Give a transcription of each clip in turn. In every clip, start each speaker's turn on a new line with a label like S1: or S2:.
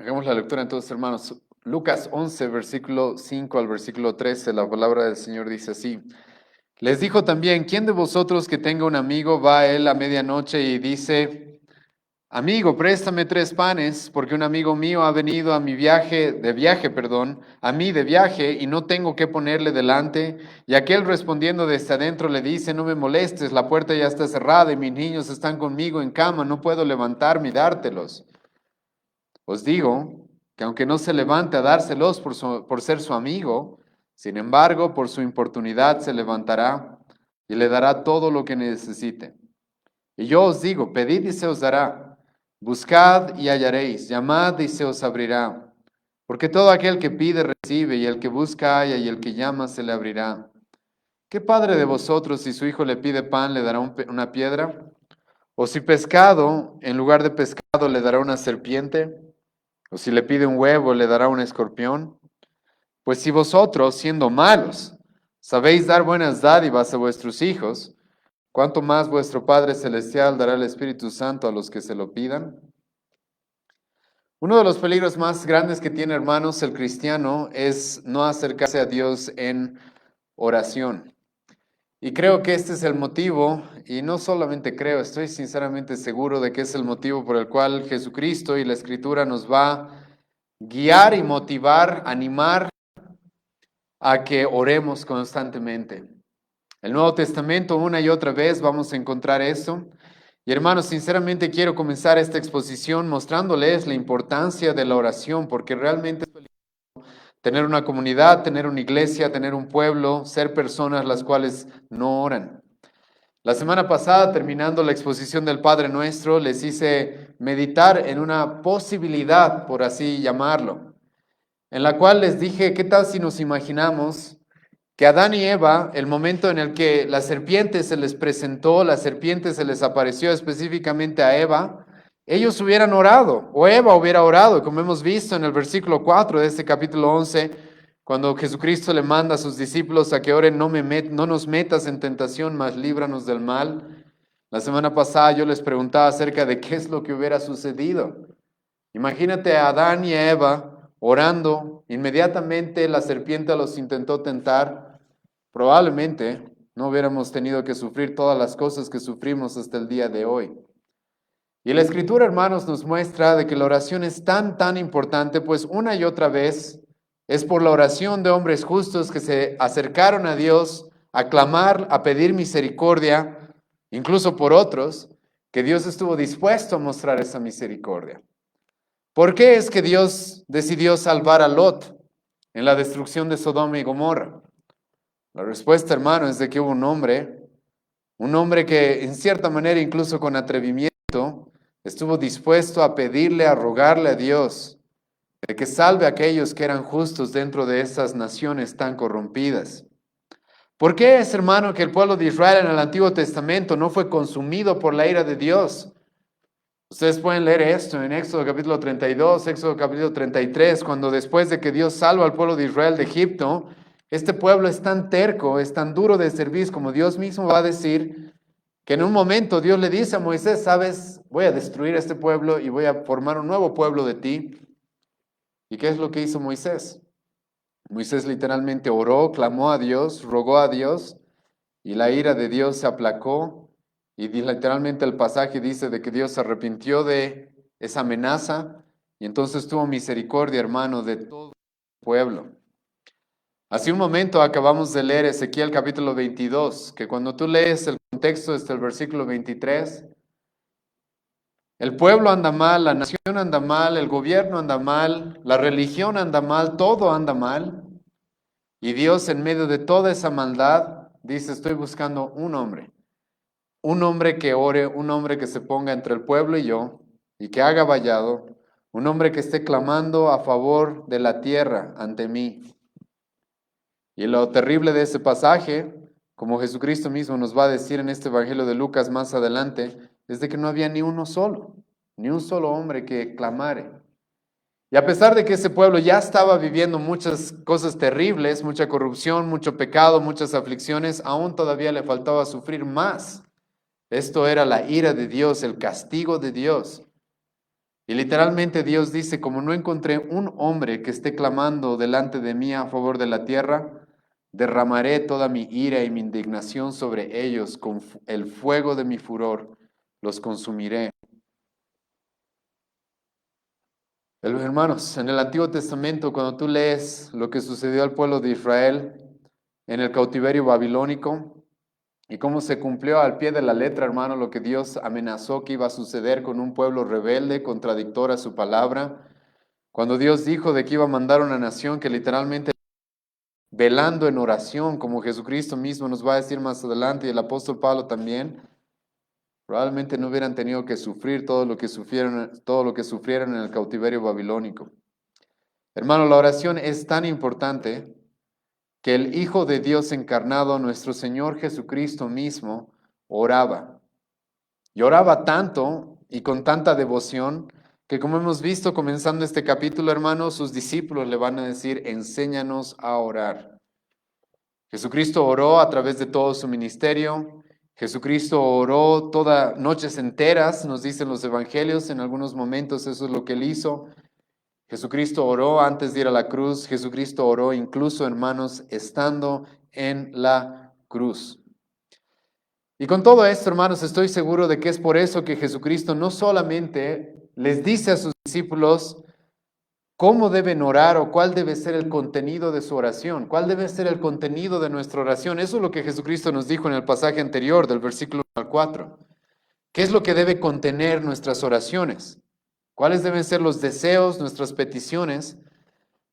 S1: Hagamos la lectura entonces, hermanos. Lucas 11, versículo 5 al versículo 13, la palabra del Señor dice así. Les dijo también, ¿quién de vosotros que tenga un amigo va a él a medianoche y dice, amigo, préstame 3 panes, porque un amigo mío ha venido a mi perdón, a mí de viaje, y no tengo qué ponerle delante? Y aquel respondiendo desde adentro le dice, no me molestes, la puerta ya está cerrada y mis niños están conmigo en cama, no puedo levantarme y dártelos. Os digo que aunque no se levante a dárselos por ser su amigo, sin embargo, por su importunidad se levantará y le dará todo lo que necesite. Y yo os digo, pedid y se os dará, buscad y hallaréis, llamad y se os abrirá. Porque todo aquel que pide recibe, y el que busca halla, y el que llama se le abrirá. ¿Qué padre de vosotros, si su hijo le pide pan, le dará una piedra? ¿O si pescado, en lugar de pescado, le dará una serpiente? ¿O si le pide un huevo, le dará un escorpión? Pues si vosotros, siendo malos, sabéis dar buenas dádivas a vuestros hijos, ¿cuánto más vuestro Padre Celestial dará el Espíritu Santo a los que se lo pidan? Uno de los peligros más grandes que tiene, hermanos, el cristiano es no acercarse a Dios en oración. Y creo que este es el motivo, y no solamente creo, estoy sinceramente seguro de que es el motivo por el cual Jesucristo y la Escritura nos va a guiar y motivar, animar a que oremos constantemente. El Nuevo Testamento, una y otra vez vamos a encontrar eso. Y hermanos, sinceramente quiero comenzar esta exposición mostrándoles la importancia de la oración, porque realmente es tener una comunidad, tener una iglesia, tener un pueblo, ser personas las cuales no oran. La semana pasada, terminando la exposición del Padre Nuestro, les hice meditar en una posibilidad, por así llamarlo, en la cual les dije, ¿qué tal si nos imaginamos que Adán y Eva, el momento en el que la serpiente se les presentó, la serpiente se les apareció específicamente a Eva, ellos hubieran orado, o Eva hubiera orado, como hemos visto en el versículo 4 de este capítulo 11, cuando Jesucristo le manda a sus discípulos a que oren, no nos metas en tentación, mas líbranos del mal. La semana pasada yo les preguntaba acerca de qué es lo que hubiera sucedido. Imagínate a Adán y a Eva orando, inmediatamente la serpiente los intentó tentar, probablemente no hubiéramos tenido que sufrir todas las cosas que sufrimos hasta el día de hoy. Y la Escritura, hermanos, nos muestra de que la oración es tan importante, pues una y otra vez es por la oración de hombres justos que se acercaron a Dios a clamar, a pedir misericordia, incluso por otros, que Dios estuvo dispuesto a mostrar esa misericordia. ¿Por qué es que Dios decidió salvar a Lot en la destrucción de Sodoma y Gomorra? La respuesta, hermano, es de que hubo un hombre que en cierta manera, incluso con atrevimiento, estuvo dispuesto a pedirle, a rogarle a Dios de que salve a aquellos que eran justos dentro de esas naciones tan corrompidas. ¿Por qué es, hermano, que el pueblo de Israel en el Antiguo Testamento no fue consumido por la ira de Dios? Ustedes pueden leer esto en Éxodo capítulo 32, Éxodo capítulo 33, cuando después de que Dios salva al pueblo de Israel de Egipto, este pueblo es tan terco, es tan duro de servir, como Dios mismo va a decir, que en un momento Dios le dice a Moisés, sabes, voy a destruir a este pueblo y voy a formar un nuevo pueblo de ti. ¿Y qué es lo que hizo Moisés? Moisés literalmente oró, clamó a Dios, rogó a Dios, y la ira de Dios se aplacó. Y literalmente el pasaje dice de que Dios se arrepintió de esa amenaza y entonces tuvo misericordia, hermano, de todo el pueblo. Hace un momento acabamos de leer Ezequiel capítulo 22, que cuando tú lees el contexto desde el versículo 23, el pueblo anda mal, la nación anda mal, el gobierno anda mal, la religión anda mal, todo anda mal. Y Dios en medio de toda esa maldad dice, estoy buscando un hombre que ore, un hombre que se ponga entre el pueblo y yo, y que haga vallado, un hombre que esté clamando a favor de la tierra ante mí. Y lo terrible de ese pasaje, como Jesucristo mismo nos va a decir en este Evangelio de Lucas más adelante, es de que no había ni uno solo, ni un solo hombre que clamare. Y a pesar de que ese pueblo ya estaba viviendo muchas cosas terribles, mucha corrupción, mucho pecado, muchas aflicciones, aún todavía le faltaba sufrir más. Esto era la ira de Dios, el castigo de Dios. Y literalmente Dios dice, como no encontré un hombre que esté clamando delante de mí a favor de la tierra, derramaré toda mi ira y mi indignación sobre ellos, con el fuego de mi furor los consumiré. Hermanos, en el Antiguo Testamento, cuando tú lees lo que sucedió al pueblo de Israel en el cautiverio babilónico y cómo se cumplió al pie de la letra, hermano, lo que Dios amenazó que iba a suceder con un pueblo rebelde, contradictor a su palabra, cuando Dios dijo de que iba a mandar una nación que literalmente velando en oración, como Jesucristo mismo nos va a decir más adelante y el apóstol Pablo también, probablemente no hubieran tenido que sufrir todo lo que sufrieron en el cautiverio babilónico. Hermano, la oración es tan importante que el Hijo de Dios encarnado, nuestro Señor Jesucristo mismo, oraba. Y oraba tanto y con tanta devoción que, como hemos visto comenzando este capítulo, hermano, sus discípulos le van a decir, enséñanos a orar. Jesucristo oró a través de todo su ministerio. Jesucristo oró todas noches enteras, nos dicen los evangelios, en algunos momentos eso es lo que él hizo. Jesucristo oró antes de ir a la cruz. Jesucristo oró incluso, hermanos, estando en la cruz. Y con todo esto, hermanos, estoy seguro de que es por eso que Jesucristo no solamente les dice a sus discípulos cómo deben orar o cuál debe ser el contenido de su oración, cuál debe ser el contenido de nuestra oración. Eso es lo que Jesucristo nos dijo en el pasaje anterior, del versículo 1 al 4. ¿Qué es lo que debe contener nuestras oraciones? ¿Cuáles deben ser los deseos, nuestras peticiones?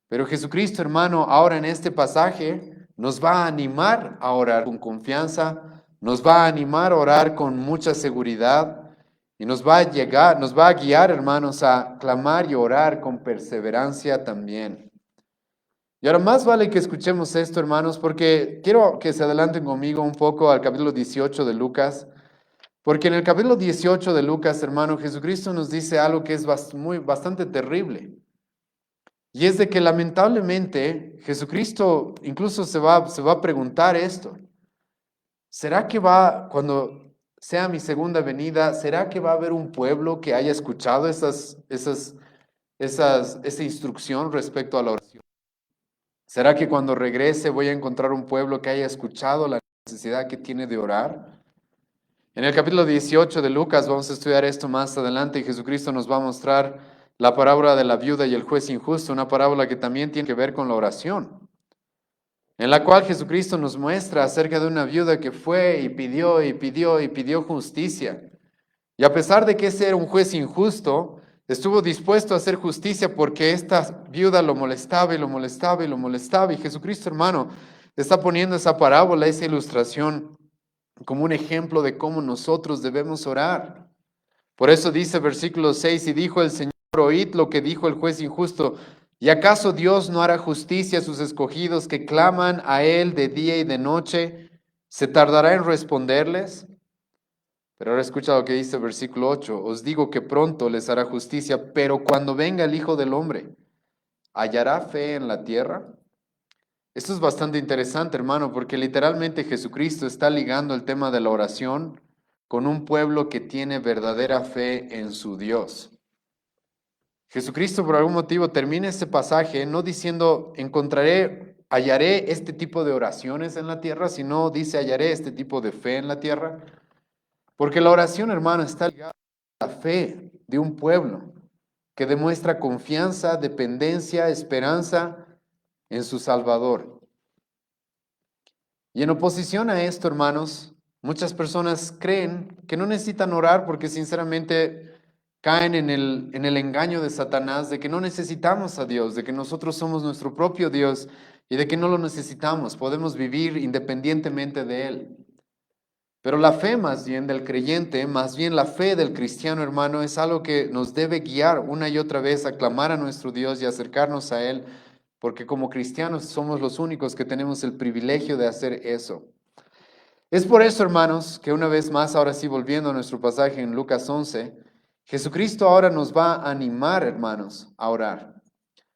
S1: Pero Jesucristo, hermano, ahora en este pasaje nos va a animar a orar con confianza, nos va a animar a orar con mucha seguridad y nos va a guiar, hermanos, a clamar y orar con perseverancia también. Y ahora más vale que escuchemos esto, hermanos, porque quiero que se adelanten conmigo un poco al capítulo 18 de Lucas, porque en el capítulo 18 de Lucas, hermano, Jesucristo nos dice algo que es bastante terrible. Y es de que lamentablemente Jesucristo incluso se va a preguntar esto. ¿Será que cuando sea mi segunda venida, será que va a haber un pueblo que haya escuchado esa instrucción respecto a la oración? ¿Será que cuando regrese voy a encontrar un pueblo que haya escuchado la necesidad que tiene de orar? En el capítulo 18 de Lucas vamos a estudiar esto más adelante y Jesucristo nos va a mostrar la parábola de la viuda y el juez injusto, una parábola que también tiene que ver con la oración, en la cual Jesucristo nos muestra acerca de una viuda que fue y pidió y pidió y pidió justicia. Y a pesar de que ese era un juez injusto, estuvo dispuesto a hacer justicia porque esta viuda lo molestaba y lo molestaba y lo molestaba. Y Jesucristo, hermano, está poniendo esa parábola, esa ilustración, como un ejemplo de cómo nosotros debemos orar. Por eso dice versículo 6, y dijo el Señor, oíd lo que dijo el juez injusto, ¿y acaso Dios no hará justicia a sus escogidos que claman a Él de día y de noche? ¿Se tardará en responderles? Pero ahora escucha lo que dice versículo 8, os digo que pronto les hará justicia, pero cuando venga el Hijo del Hombre, ¿hallará fe en la tierra? Esto es bastante interesante, hermano, porque literalmente Jesucristo está ligando el tema de la oración con un pueblo que tiene verdadera fe en su Dios. Jesucristo por algún motivo termina este pasaje no diciendo hallaré este tipo de oraciones en la tierra, sino dice hallaré este tipo de fe en la tierra. Porque la oración, hermano, está ligada a la fe de un pueblo que demuestra confianza, dependencia, esperanza en su Salvador. Y en oposición a esto, hermanos, muchas personas creen que no necesitan orar porque sinceramente caen en el engaño de Satanás de que no necesitamos a Dios, de que nosotros somos nuestro propio Dios y de que no lo necesitamos, podemos vivir independientemente de Él. Pero la fe más bien del creyente, más bien la fe del cristiano, hermano, es algo que nos debe guiar una y otra vez a clamar a nuestro Dios y acercarnos a Él, porque como cristianos somos los únicos que tenemos el privilegio de hacer eso. Es por eso, hermanos, que una vez más, ahora sí, volviendo a nuestro pasaje en Lucas 11, Jesucristo ahora nos va a animar, hermanos, a orar.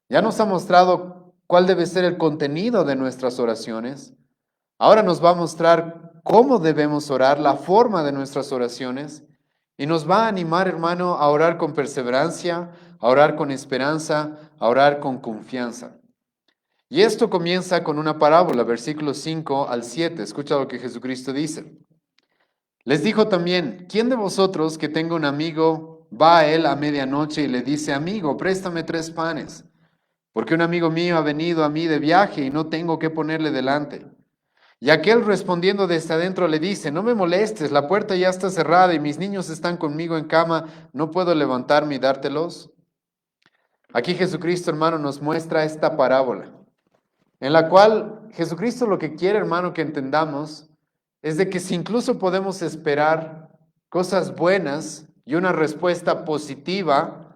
S1: Ya nos ha mostrado cuál debe ser el contenido de nuestras oraciones. Ahora nos va a mostrar cómo debemos orar, la forma de nuestras oraciones, Y nos va a animar, hermano, a orar con perseverancia, a orar con esperanza, a orar con confianza. Y esto comienza con una parábola, versículos 5 al 7. Escucha lo que Jesucristo dice. Les dijo también, ¿quién de vosotros que tenga un amigo va a él a medianoche y le dice, amigo, préstame 3 panes? Porque un amigo mío ha venido a mí de viaje y no tengo qué ponerle delante. Y aquel respondiendo desde adentro le dice, no me molestes, la puerta ya está cerrada y mis niños están conmigo en cama, ¿no puedo levantarme y dártelos? Aquí Jesucristo, hermano, nos muestra esta parábola, en la cual Jesucristo lo que quiere, hermano, que entendamos, es de que si incluso podemos esperar cosas buenas y una respuesta positiva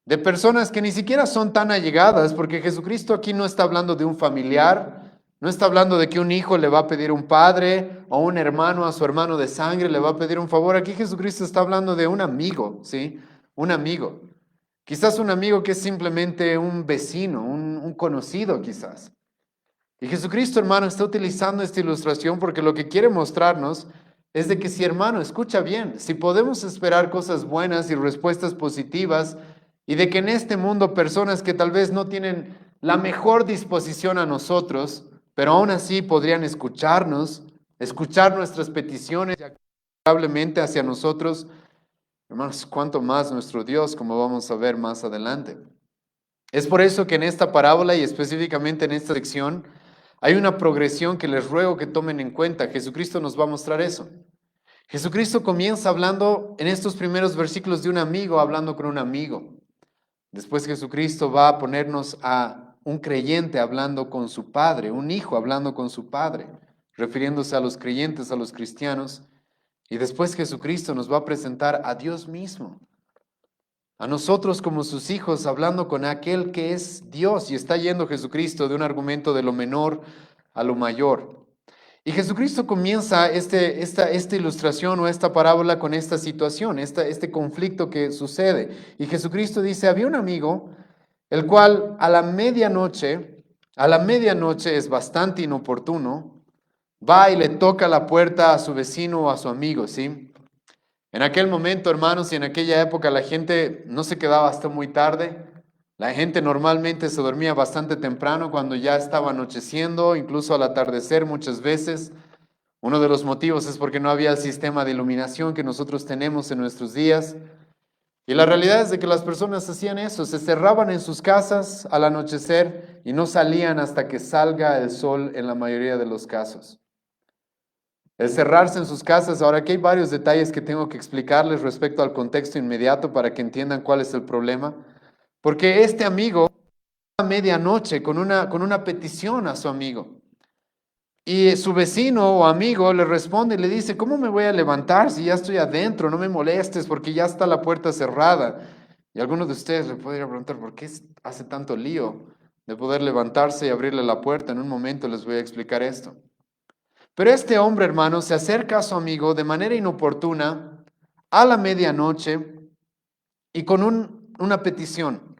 S1: de personas que ni siquiera son tan allegadas, porque Jesucristo aquí no está hablando de un familiar, no está hablando de que un hijo le va a pedir un padre o un hermano a su hermano de sangre le va a pedir un favor. Aquí Jesucristo está hablando de un amigo, ¿sí? Un amigo. Quizás un amigo que es simplemente un vecino, un conocido quizás. Y Jesucristo, hermano, está utilizando esta ilustración porque lo que quiere mostrarnos es de que si, hermano, escucha bien, si podemos esperar cosas buenas y respuestas positivas y de que en este mundo personas que tal vez no tienen la mejor disposición a nosotros, pero aún así podrían escucharnos, escuchar nuestras peticiones y probablemente hacia nosotros, hermanos, cuánto más nuestro Dios, como vamos a ver más adelante. Es por eso que en esta parábola y específicamente en esta sección hay una progresión que les ruego que tomen en cuenta. Jesucristo nos va a mostrar eso. Jesucristo comienza hablando en estos primeros versículos de un amigo hablando con un amigo. Después Jesucristo va a ponernos a un creyente hablando con su padre, un hijo hablando con su padre, refiriéndose a los creyentes, a los cristianos. Y después Jesucristo nos va a presentar a Dios mismo, a nosotros como sus hijos, hablando con aquel que es Dios, y está yendo Jesucristo de un argumento de lo menor a lo mayor. Y Jesucristo comienza esta ilustración o esta parábola con esta situación, este conflicto que sucede. Y Jesucristo dice, había un amigo, el cual a la medianoche es bastante inoportuno, va y le toca la puerta a su vecino o a su amigo, ¿sí? En aquel momento, hermanos, y en aquella época la gente no se quedaba hasta muy tarde. La gente normalmente se dormía bastante temprano cuando ya estaba anocheciendo, incluso al atardecer muchas veces. Uno de los motivos es porque no había el sistema de iluminación que nosotros tenemos en nuestros días. Y la realidad es de que las personas hacían eso, se cerraban en sus casas al anochecer y no salían hasta que salga el sol en la mayoría de los casos. El cerrarse en sus casas, ahora aquí hay varios detalles que tengo que explicarles respecto al contexto inmediato para que entiendan cuál es el problema. Porque este amigo, a medianoche, con una petición a su amigo, y su vecino o amigo le responde y le dice, ¿cómo me voy a levantar si ya estoy adentro? No me molestes porque ya está la puerta cerrada. Y algunos de ustedes le podrían preguntar, ¿por qué hace tanto lío de poder levantarse y abrirle la puerta? En un momento les voy a explicar esto. Pero este hombre, hermano, se acerca a su amigo de manera inoportuna a la medianoche y con una petición.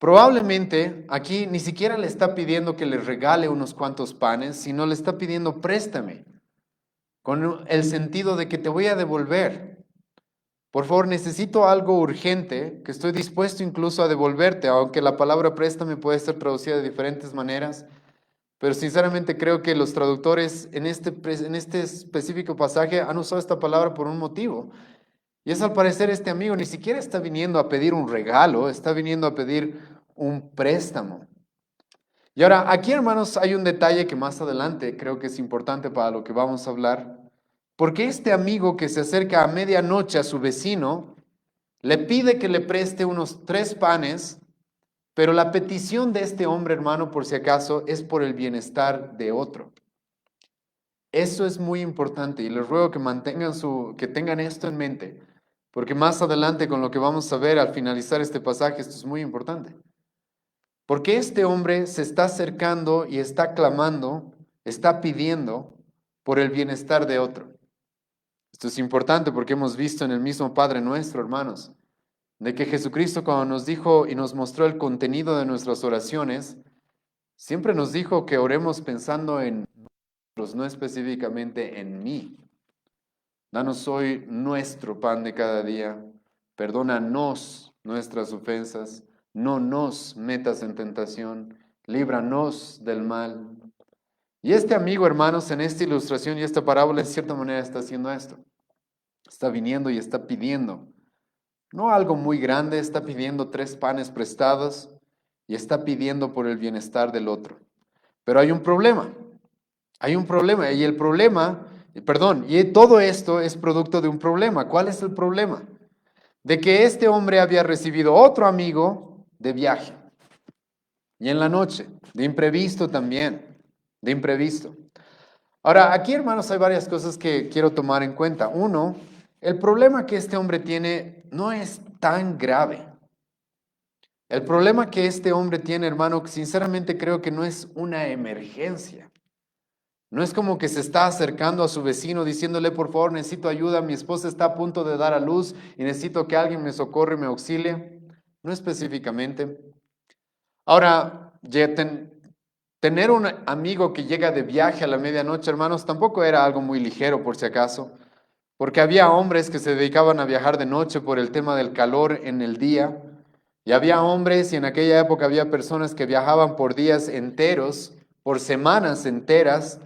S1: Probablemente aquí ni siquiera le está pidiendo que le regale unos cuantos panes, sino le está pidiendo préstame, con el sentido de que te voy a devolver. Por favor, necesito algo urgente que estoy dispuesto incluso a devolverte, aunque la palabra préstame puede ser traducida de diferentes maneras. Pero sinceramente creo que los traductores en este específico pasaje han usado esta palabra por un motivo. Y es al parecer este amigo ni siquiera está viniendo a pedir un regalo, está viniendo a pedir un préstamo. Y ahora, aquí hermanos, hay un detalle que más adelante creo que es importante para lo que vamos a hablar. Porque este amigo que se acerca a medianoche a su vecino, le pide que le preste unos 3 panes, pero la petición de este hombre, hermano, por si acaso, es por el bienestar de otro. Eso es muy importante y les ruego que que tengan esto en mente, porque más adelante con lo que vamos a ver al finalizar este pasaje, esto es muy importante. Porque este hombre se está acercando y está clamando, está pidiendo por el bienestar de otro. Esto es importante porque hemos visto en el mismo Padre Nuestro, hermanos, de que Jesucristo cuando nos dijo y nos mostró el contenido de nuestras oraciones, siempre nos dijo que oremos pensando en nosotros, no específicamente en mí. Danos hoy nuestro pan de cada día. Perdónanos nuestras ofensas. No nos metas en tentación. Líbranos del mal. Y este amigo, hermanos, en esta ilustración y esta parábola, en cierta manera está haciendo esto. Está viniendo y está pidiendo. No algo muy grande, está pidiendo 3 panes prestados y está pidiendo por el bienestar del otro. Pero hay un problema. Hay un problema. Y el problema, perdón, y todo esto es producto de un problema. ¿Cuál es el problema? De que este hombre había recibido otro amigo de viaje. Y en la noche, de imprevisto también, de imprevisto. Ahora, aquí, hermanos, hay varias cosas que quiero tomar en cuenta. Uno, el problema que este hombre tiene no es tan grave. El problema que este hombre tiene, hermano, sinceramente creo que no es una emergencia. No es como que se está acercando a su vecino diciéndole, por favor, necesito ayuda, mi esposa está a punto de dar a luz y necesito que alguien me socorra y me auxilie. No específicamente. Ahora, tener un amigo que llega de viaje a la medianoche, hermanos, tampoco era algo muy ligero, por si acaso, porque había hombres que se dedicaban a viajar de noche por el tema del calor en el día, y había hombres, y en aquella época había personas que viajaban por días enteros, por semanas enteras,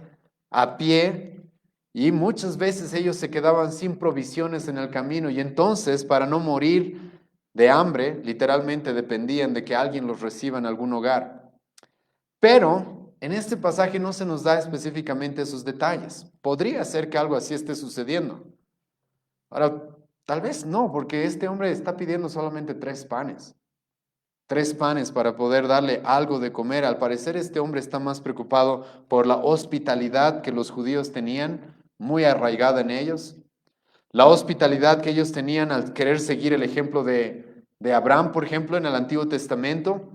S1: a pie, y muchas veces ellos se quedaban sin provisiones en el camino, y entonces, para no morir de hambre, literalmente dependían de que alguien los reciba en algún hogar. Pero en este pasaje no se nos da específicamente esos detalles. Podría ser que algo así esté sucediendo. Ahora, tal vez no, porque este hombre está pidiendo solamente 3 panes. 3 panes para poder darle algo de comer. Al parecer este hombre está más preocupado por la hospitalidad que los judíos tenían, muy arraigada en ellos. La hospitalidad que ellos tenían al querer seguir el ejemplo de Abraham, por ejemplo, en el Antiguo Testamento,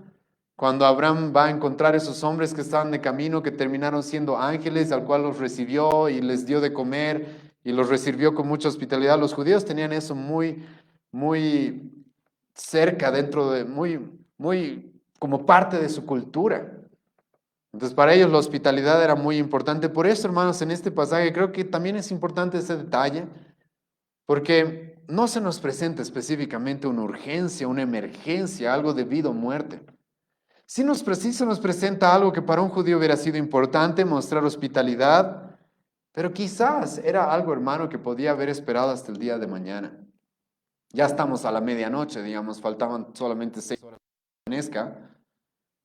S1: cuando Abraham va a encontrar esos hombres que estaban de camino, que terminaron siendo ángeles, al cual los recibió y les dio de comer y los recibió con mucha hospitalidad. Los judíos tenían eso muy, muy cerca, dentro de, muy como parte de su cultura. Entonces, para ellos la hospitalidad era muy importante. Por eso, hermanos, en este pasaje creo que también es importante ese detalle, porque no se nos presenta específicamente una urgencia, una emergencia, algo de vida o muerte. Sí se nos presenta algo que para un judío hubiera sido importante, mostrar hospitalidad, pero quizás era algo, hermano, que podía haber esperado hasta el día de mañana. Ya estamos a la medianoche, digamos, faltaban solamente 6 horas para que amanezca.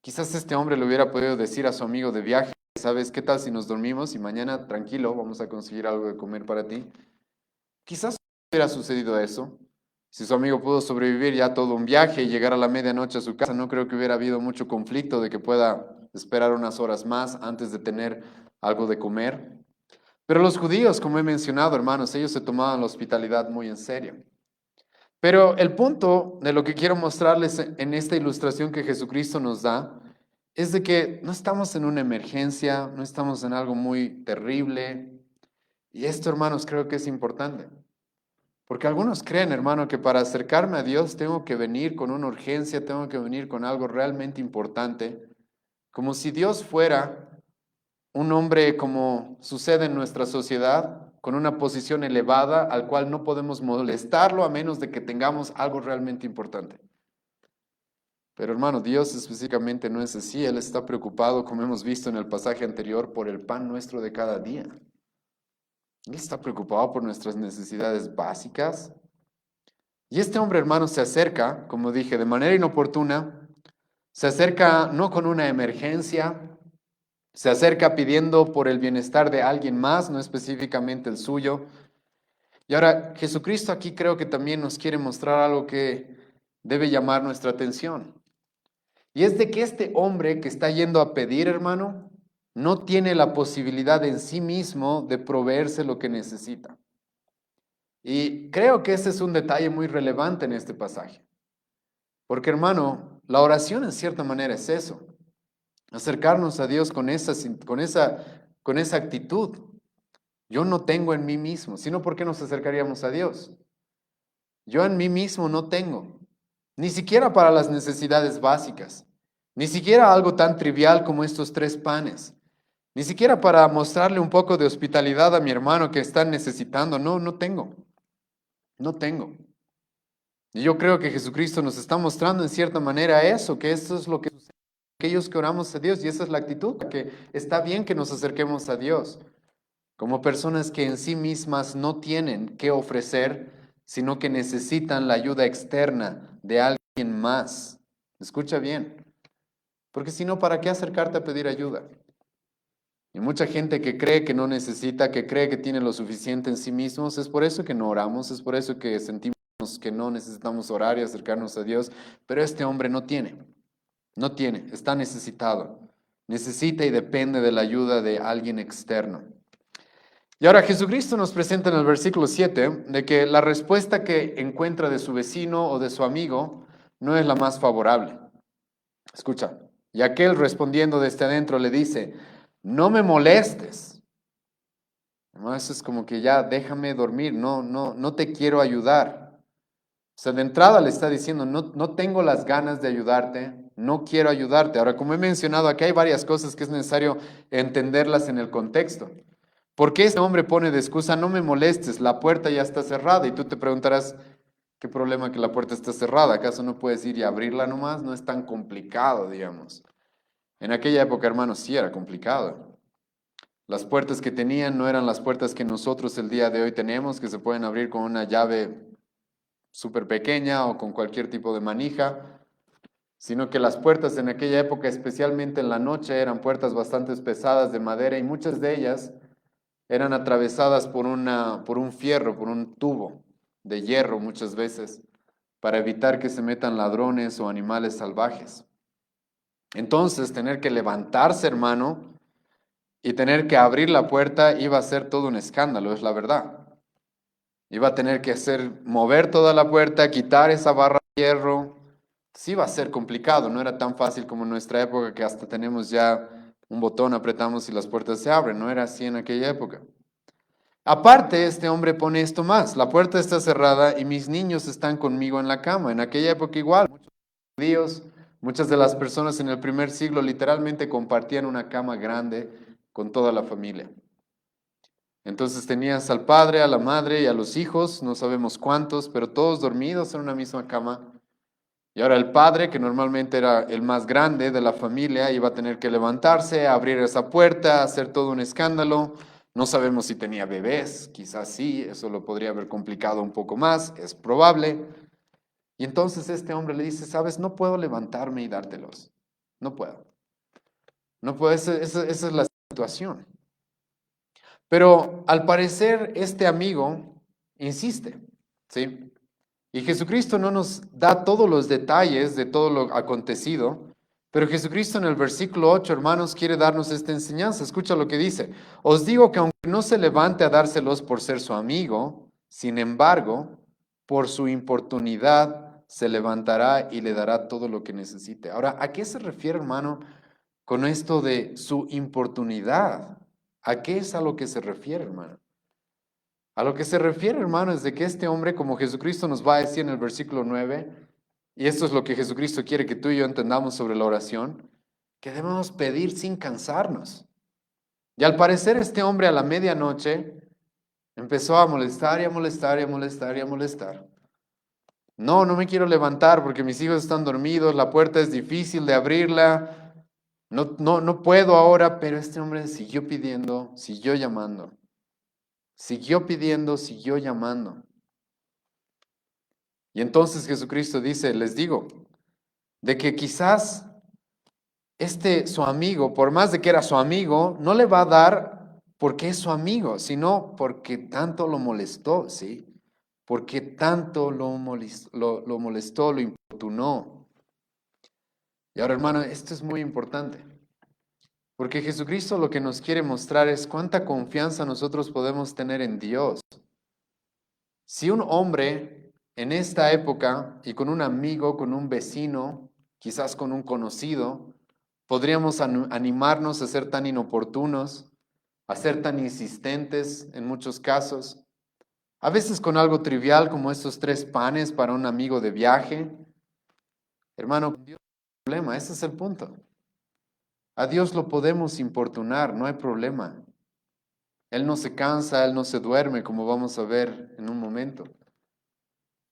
S1: Quizás este hombre le hubiera podido decir a su amigo de viaje, ¿sabes qué tal si nos dormimos y mañana tranquilo vamos a conseguir algo de comer para ti? Quizás hubiera sucedido eso. Si su amigo pudo sobrevivir ya todo un viaje y llegar a la medianoche a su casa, no creo que hubiera habido mucho conflicto de que pueda esperar unas horas más antes de tener algo de comer. Pero los judíos, como he mencionado, hermanos, ellos se tomaban la hospitalidad muy en serio. Pero el punto de lo que quiero mostrarles en esta ilustración que Jesucristo nos da es de que no estamos en una emergencia, no estamos en algo muy terrible. Y esto, hermanos, creo que es importante. Porque algunos creen, hermano, que para acercarme a Dios tengo que venir con una urgencia, tengo que venir con algo realmente importante, como si Dios fuera un hombre como sucede en nuestra sociedad, con una posición elevada al cual no podemos molestarlo a menos de que tengamos algo realmente importante. Pero hermano, Dios específicamente no es así. Él está preocupado, como hemos visto en el pasaje anterior, por el pan nuestro de cada día. Él está preocupado por nuestras necesidades básicas. Y este hombre, hermano, se acerca, como dije, de manera inoportuna, se acerca no con una emergencia, se acerca pidiendo por el bienestar de alguien más, no específicamente el suyo. Y ahora, Jesucristo aquí creo que también nos quiere mostrar algo que debe llamar nuestra atención. Y es de que este hombre que está yendo a pedir, hermano, no tiene la posibilidad en sí mismo de proveerse lo que necesita. Y creo que ese es un detalle muy relevante en este pasaje. Porque, hermano, la oración en cierta manera es eso. Acercarnos a Dios con esa actitud. Yo no tengo en mí mismo, sino ¿por qué nos acercaríamos a Dios? Yo en mí mismo no tengo, ni siquiera para las necesidades básicas, ni siquiera algo tan trivial como estos 3 panes. Ni siquiera para mostrarle un poco de hospitalidad a mi hermano que está necesitando. No, no tengo. No tengo. Y yo creo que Jesucristo nos está mostrando en cierta manera eso, que esto es lo que sucede con aquellos que oramos a Dios y esa es la actitud, que está bien que nos acerquemos a Dios como personas que en sí mismas no tienen qué ofrecer, sino que necesitan la ayuda externa de alguien más. Escucha bien, porque si no, ¿para qué acercarte a pedir ayuda? Y mucha gente que cree que no necesita, que cree que tiene lo suficiente en sí mismos, es por eso que no oramos, es por eso que sentimos que no necesitamos orar y acercarnos a Dios, pero este hombre no tiene, está necesitado, necesita y depende de la ayuda de alguien externo. Y ahora Jesucristo nos presenta en el versículo 7 de que la respuesta que encuentra de su vecino o de su amigo no es la más favorable. Escucha, y aquel respondiendo desde adentro le dice, no me molestes. No, eso es como que ya déjame dormir, no te quiero ayudar. O sea, de entrada le está diciendo, no tengo las ganas de ayudarte, no quiero ayudarte. Ahora, como he mencionado, aquí hay varias cosas que es necesario entenderlas en el contexto. ¿Por qué este hombre pone de excusa, no me molestes, la puerta ya está cerrada? Y tú te preguntarás, ¿qué problema que la puerta está cerrada? ¿Acaso no puedes ir y abrirla nomás? No es tan complicado, digamos. En aquella época, hermanos, sí era complicado. Las puertas que tenían no eran las puertas que nosotros el día de hoy tenemos, que se pueden abrir con una llave súper pequeña o con cualquier tipo de manija, sino que las puertas en aquella época, especialmente en la noche, eran puertas bastante pesadas de madera y muchas de ellas eran atravesadas por un fierro, por un tubo de hierro muchas veces, para evitar que se metan ladrones o animales salvajes. Entonces, tener que levantarse, hermano, y tener que abrir la puerta iba a ser todo un escándalo, es la verdad. Iba a tener que mover toda la puerta, quitar esa barra de hierro. Sí iba a ser complicado, no era tan fácil como en nuestra época que hasta tenemos ya un botón, apretamos y las puertas se abren. No era así en aquella época. Aparte, este hombre pone esto más, la puerta está cerrada y mis niños están conmigo en la cama. En aquella época igual, muchos judíos, muchas de las personas en el primer siglo literalmente compartían una cama grande con toda la familia. Entonces tenías al padre, a la madre y a los hijos, no sabemos cuántos, pero todos dormidos en una misma cama. Y ahora el padre, que normalmente era el más grande de la familia, iba a tener que levantarse, abrir esa puerta, hacer todo un escándalo. No sabemos si tenía bebés, quizás sí, eso lo podría haber complicado un poco más, es probable. Y entonces este hombre le dice, sabes, no puedo levantarme y dártelos. No puedo. No puedo, esa es la situación. Pero al parecer este amigo insiste, ¿sí? Y Jesucristo no nos da todos los detalles de todo lo acontecido, pero Jesucristo en el versículo 8, hermanos, quiere darnos esta enseñanza. Escucha lo que dice. Os digo que aunque no se levante a dárselos por ser su amigo, sin embargo, por su importunidad se levantará y le dará todo lo que necesite. Ahora, ¿a qué se refiere, hermano, con esto de su importunidad? ¿A qué es a lo que se refiere, hermano? A lo que se refiere, hermano, es de que este hombre, como Jesucristo nos va a decir en el versículo 9, y esto es lo que Jesucristo quiere que tú y yo entendamos sobre la oración, que debemos pedir sin cansarnos. Y al parecer este hombre a la medianoche empezó a molestar y a molestar y a molestar y a molestar. No me quiero levantar porque mis hijos están dormidos, la puerta es difícil de abrirla, no puedo ahora, pero este hombre siguió pidiendo, siguió llamando. Siguió pidiendo, siguió llamando. Y entonces Jesucristo dice, les digo, de que quizás su amigo, por más de que era su amigo, no le va a dar porque es su amigo, sino porque tanto lo molestó, ¿sí? Porque tanto lo molestó, lo importunó. Y ahora, hermano, esto es muy importante, porque Jesucristo lo que nos quiere mostrar es cuánta confianza nosotros podemos tener en Dios. Si un hombre en esta época y con un amigo, con un vecino, quizás con un conocido, podríamos animarnos a ser tan inoportunos, a ser tan insistentes en muchos casos, a veces con algo trivial como estos 3 panes para un amigo de viaje. Hermano, Dios no es el problema, ese es el punto. A Dios lo podemos importunar, no hay problema. Él no se cansa, Él no se duerme, como vamos a ver en un momento.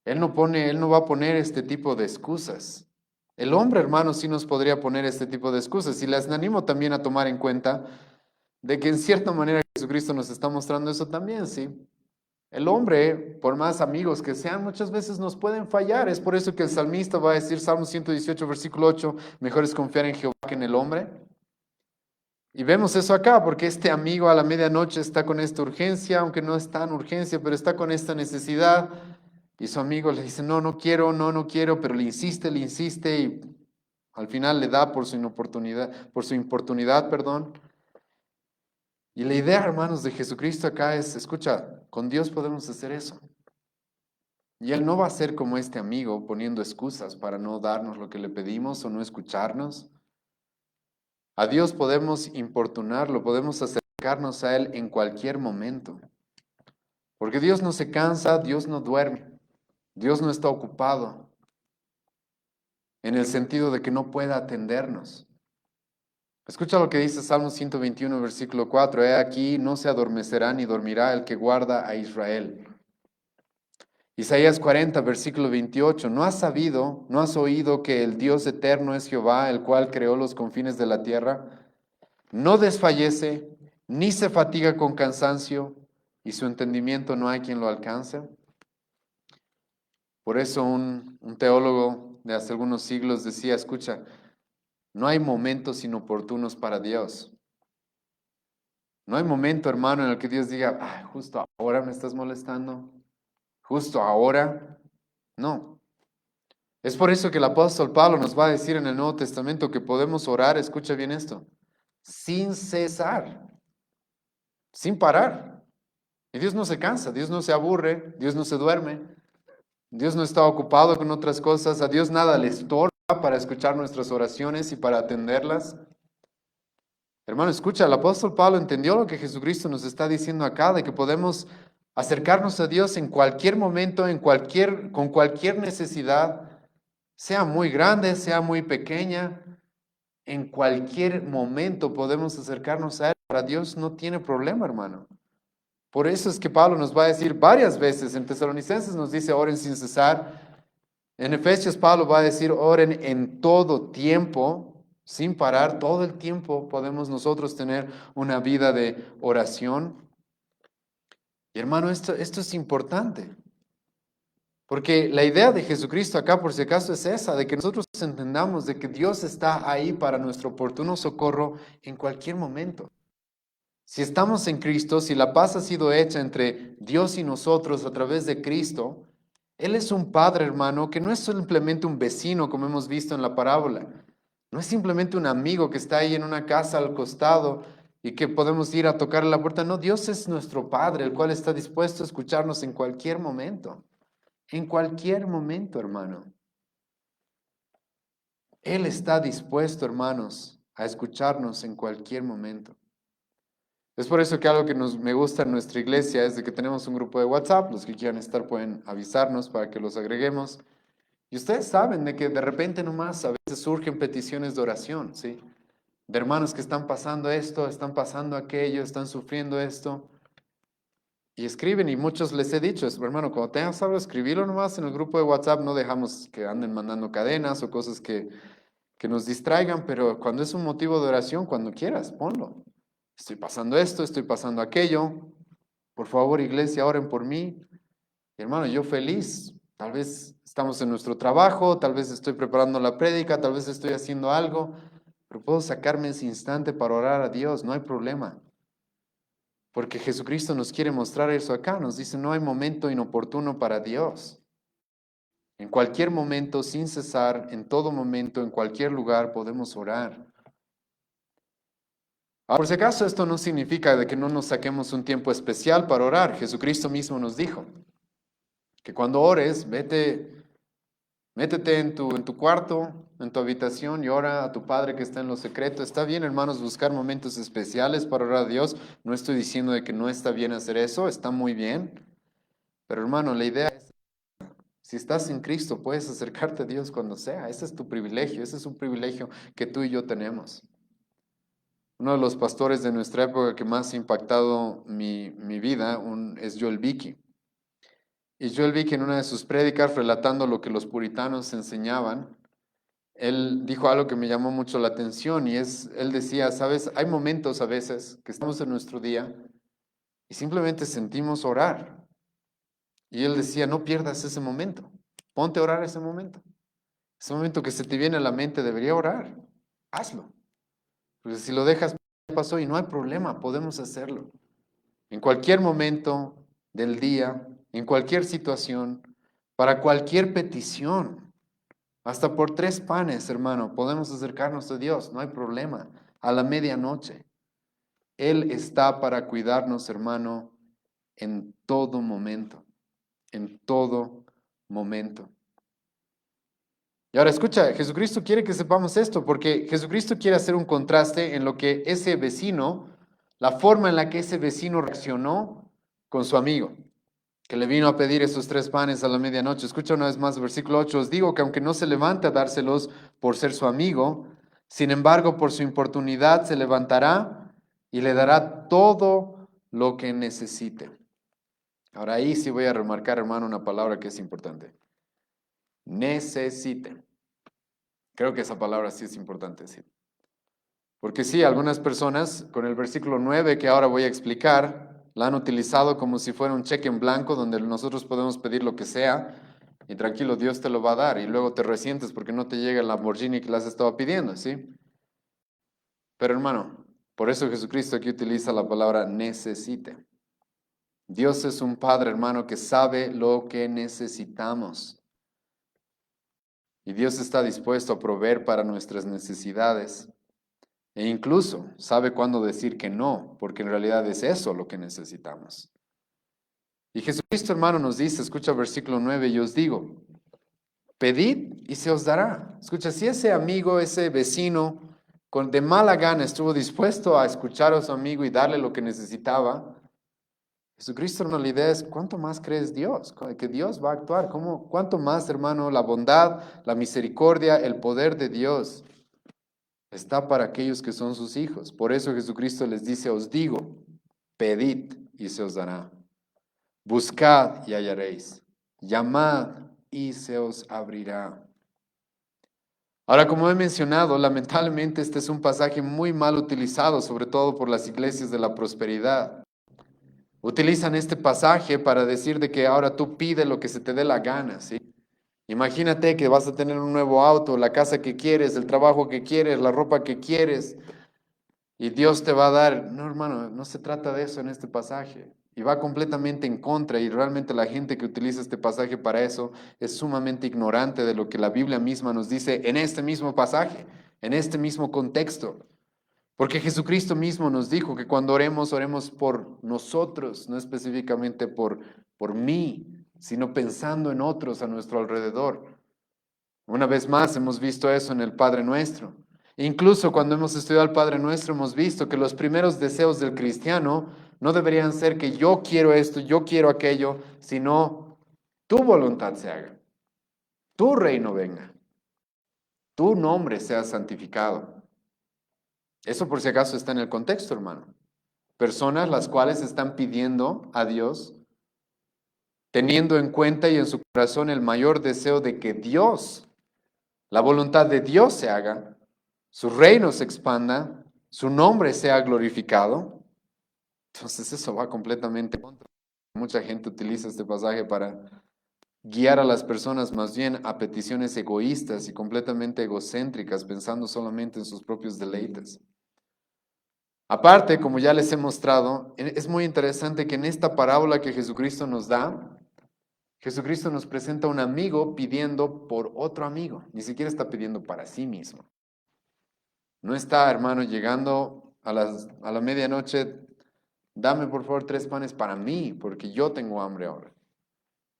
S1: Él no va a poner este tipo de excusas. El hombre, hermano, sí nos podría poner este tipo de excusas. Y les animo también a tomar en cuenta de que en cierta manera Jesucristo nos está mostrando eso también, ¿sí? El hombre, por más amigos que sean, muchas veces nos pueden fallar. Es por eso que el salmista va a decir, Salmo 118, versículo 8, mejor es confiar en Jehová que en el hombre. Y vemos eso acá, porque este amigo a la medianoche está con esta urgencia, aunque no es tan urgencia, pero está con esta necesidad. Y su amigo le dice, no, no quiero, no, no quiero, pero le insiste y al final le da por su importunidad, perdón. Y la idea, hermanos, de Jesucristo acá es, escucha, con Dios podemos hacer eso. Y Él no va a ser como este amigo poniendo excusas para no darnos lo que le pedimos o no escucharnos. A Dios podemos importunarlo, podemos acercarnos a Él en cualquier momento. Porque Dios no se cansa, Dios no duerme, Dios no está ocupado, en el sentido de que no pueda atendernos. Escucha lo que dice Salmo 121, versículo 4. He aquí, no se adormecerá ni dormirá el que guarda a Israel. Isaías 40, versículo 28. ¿No has sabido, no has oído que el Dios eterno es Jehová, el cual creó los confines de la tierra? No desfallece, ni se fatiga con cansancio, y su entendimiento no hay quien lo alcance. Por eso un teólogo de hace algunos siglos decía, escucha, no hay momentos inoportunos para Dios. No hay momento, hermano, en el que Dios diga, "Ay, justo ahora me estás molestando, justo ahora". No. Es por eso que el apóstol Pablo nos va a decir en el Nuevo Testamento que podemos orar, escucha bien esto, sin cesar, sin parar. Y Dios no se cansa, Dios no se aburre, Dios no se duerme, Dios no está ocupado con otras cosas, a Dios nada le estorba para escuchar nuestras oraciones y para atenderlas. Hermano, escucha, el apóstol Pablo entendió lo que Jesucristo nos está diciendo acá, de que podemos acercarnos a Dios en cualquier momento, con cualquier necesidad, sea muy grande, sea muy pequeña, en cualquier momento podemos acercarnos a Él. Para Dios no tiene problema, hermano. Por eso es que Pablo nos va a decir varias veces, en Tesalonicenses nos dice oren sin cesar, en Efesios Pablo va a decir oren en todo tiempo, sin parar, todo el tiempo podemos nosotros tener una vida de oración. Y hermano, esto es importante, porque la idea de Jesucristo acá, por si acaso, es esa, de que nosotros entendamos de que Dios está ahí para nuestro oportuno socorro en cualquier momento. Si estamos en Cristo, si la paz ha sido hecha entre Dios y nosotros a través de Cristo, Él es un Padre, hermano, que no es simplemente un vecino, como hemos visto en la parábola. No es simplemente un amigo que está ahí en una casa al costado y que podemos ir a tocar la puerta. No, Dios es nuestro Padre, el cual está dispuesto a escucharnos en cualquier momento. En cualquier momento, hermano. Él está dispuesto, hermanos, a escucharnos en cualquier momento. Es por eso que algo que me gusta en nuestra iglesia es de que tenemos un grupo de WhatsApp. Los que quieran estar pueden avisarnos para que los agreguemos. Y ustedes saben de que de repente nomás a veces surgen peticiones de oración, ¿sí? De hermanos que están pasando esto, están pasando aquello, están sufriendo esto. Y escriben, y muchos les he dicho, hermano, cuando tengas algo, escribirlo nomás en el grupo de WhatsApp, no dejamos que anden mandando cadenas o cosas que nos distraigan, pero cuando es un motivo de oración, cuando quieras, ponlo. Estoy pasando esto, estoy pasando aquello. Por favor, iglesia, oren por mí. Y hermano, yo feliz. Tal vez estamos en nuestro trabajo, tal vez estoy preparando la prédica, tal vez estoy haciendo algo, pero puedo sacarme ese instante para orar a Dios, no hay problema. Porque Jesucristo nos quiere mostrar eso acá, nos dice, no hay momento inoportuno para Dios. En cualquier momento, sin cesar, en todo momento, en cualquier lugar, podemos orar. Ahora, por si acaso, esto no significa de que no nos saquemos un tiempo especial para orar. Jesucristo mismo nos dijo que cuando ores, métete en tu cuarto, en tu habitación y ora a tu Padre que está en lo secreto. Está bien, hermanos, buscar momentos especiales para orar a Dios. No estoy diciendo de que no está bien hacer eso, está muy bien. Pero hermano, la idea es, si estás en Cristo, puedes acercarte a Dios cuando sea. Ese es tu privilegio, ese es un privilegio que tú y yo tenemos. Uno de los pastores de nuestra época que más ha impactado mi vida es Joel Vicky. Y Joel Vicky en una de sus prédicas, relatando lo que los puritanos enseñaban, él dijo algo que me llamó mucho la atención él decía, sabes, hay momentos a veces que estamos en nuestro día y simplemente sentimos orar. Y él decía, no pierdas ese momento, ponte a orar ese momento. Ese momento que se te viene a la mente, debería orar, hazlo. Porque si lo dejas, pasó y no hay problema, podemos hacerlo. En cualquier momento del día, en cualquier situación, para cualquier petición. Hasta por 3 panes, hermano, podemos acercarnos a Dios, no hay problema. A la medianoche. Él está para cuidarnos, hermano, en todo momento. En todo momento. Y ahora escucha, Jesucristo quiere que sepamos esto, porque Jesucristo quiere hacer un contraste en lo que ese vecino, la forma en la que ese vecino reaccionó con su amigo, que le vino a pedir esos 3 panes a la medianoche. Escucha una vez más, versículo 8, os digo que aunque no se levante a dárselos por ser su amigo, sin embargo, por su importunidad se levantará y le dará todo lo que necesite. Ahora ahí sí voy a remarcar, hermano, una palabra que es importante. Necesite. Creo que esa palabra sí es importante decir. Porque sí, algunas personas con el versículo 9 que ahora voy a explicar, la han utilizado como si fuera un cheque en blanco donde nosotros podemos pedir lo que sea y tranquilo, Dios te lo va a dar y luego te resientes porque no te llega el Lamborghini que le has estado pidiendo, ¿sí? Pero hermano, por eso Jesucristo aquí utiliza la palabra necesite. Dios es un Padre, hermano, que sabe lo que necesitamos. Y Dios está dispuesto a proveer para nuestras necesidades. E incluso sabe cuándo decir que no, porque en realidad es eso lo que necesitamos. Y Jesucristo, hermano, nos dice, escucha versículo 9, y os digo, pedid y se os dará. Escucha, si ese amigo, ese vecino, de mala gana estuvo dispuesto a escuchar a su amigo y darle lo que necesitaba, Jesucristo, hermano, la idea es, ¿cuánto más crees Dios? Que Dios va a actuar. ¿Cuánto más, hermano, la bondad, la misericordia, el poder de Dios está para aquellos que son sus hijos? Por eso Jesucristo les dice, os digo, pedid y se os dará. Buscad y hallaréis. Llamad y se os abrirá. Ahora, como he mencionado, lamentablemente este es un pasaje muy mal utilizado, sobre todo por las iglesias de la prosperidad. Utilizan este pasaje para decir de que ahora tú pide lo que se te dé la gana, ¿sí? Imagínate que vas a tener un nuevo auto, la casa que quieres, el trabajo que quieres, la ropa que quieres, y Dios te va a dar. No, hermano, no se trata de eso en este pasaje. Y va completamente en contra, y realmente la gente que utiliza este pasaje para eso es sumamente ignorante de lo que la Biblia misma nos dice en este mismo pasaje, en este mismo contexto. Porque Jesucristo mismo nos dijo que cuando oremos, oremos por nosotros, no específicamente por mí, sino pensando en otros a nuestro alrededor. Una vez más hemos visto eso en el Padre Nuestro. Incluso cuando hemos estudiado el Padre Nuestro, hemos visto que los primeros deseos del cristiano no deberían ser que yo quiero esto, yo quiero aquello, sino tu voluntad se haga, tu reino venga, tu nombre sea santificado. Eso por si acaso está en el contexto, hermano. Personas las cuales están pidiendo a Dios, teniendo en cuenta y en su corazón el mayor deseo de que Dios, la voluntad de Dios se haga, su reino se expanda, su nombre sea glorificado. Entonces eso va completamente contra. Mucha gente utiliza este pasaje para guiar a las personas más bien a peticiones egoístas y completamente egocéntricas, pensando solamente en sus propios deleites. Aparte, como ya les he mostrado, es muy interesante que en esta parábola que Jesucristo nos da, Jesucristo nos presenta a un amigo pidiendo por otro amigo, ni siquiera está pidiendo para sí mismo. No está, hermano, llegando a la medianoche, dame por favor 3 panes para mí, porque yo tengo hambre ahora.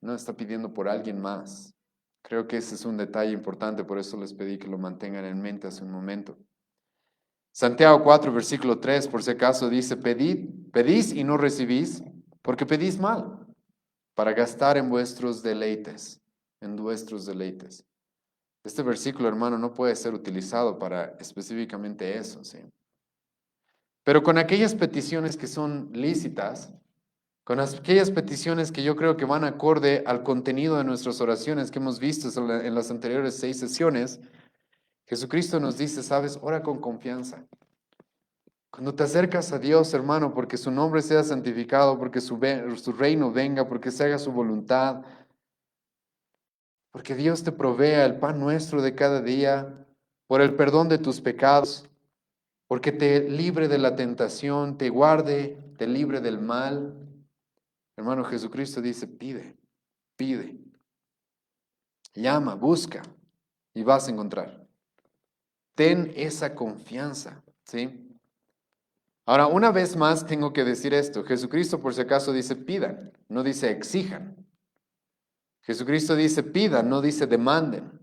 S1: No está pidiendo por alguien más. Creo que ese es un detalle importante, por eso les pedí que lo mantengan en mente hace un momento. Santiago 4, versículo 3, por si acaso dice, pedís y no recibís, porque pedís mal, para gastar en vuestros deleites, en vuestros deleites. Este versículo, hermano, no puede ser utilizado para específicamente eso, ¿sí? pero con aquellas peticiones que son lícitas, con aquellas peticiones que yo creo que van acorde al contenido de nuestras oraciones que hemos visto en las anteriores 6 sesiones, Jesucristo nos dice, sabes, ora con confianza. Cuando te acercas a Dios, hermano, porque su nombre sea santificado, porque su reino venga, porque se haga su voluntad, porque Dios te provea el pan nuestro de cada día, por el perdón de tus pecados, porque te libre de la tentación, te guarde, te libre del mal. Hermano, Jesucristo dice, pide, pide, llama, busca y vas a encontrar. Ten esa confianza, ¿sí? Ahora, una vez más tengo que decir esto. Jesucristo, por si acaso, dice pidan, no dice exijan. Jesucristo dice pidan, no dice demanden.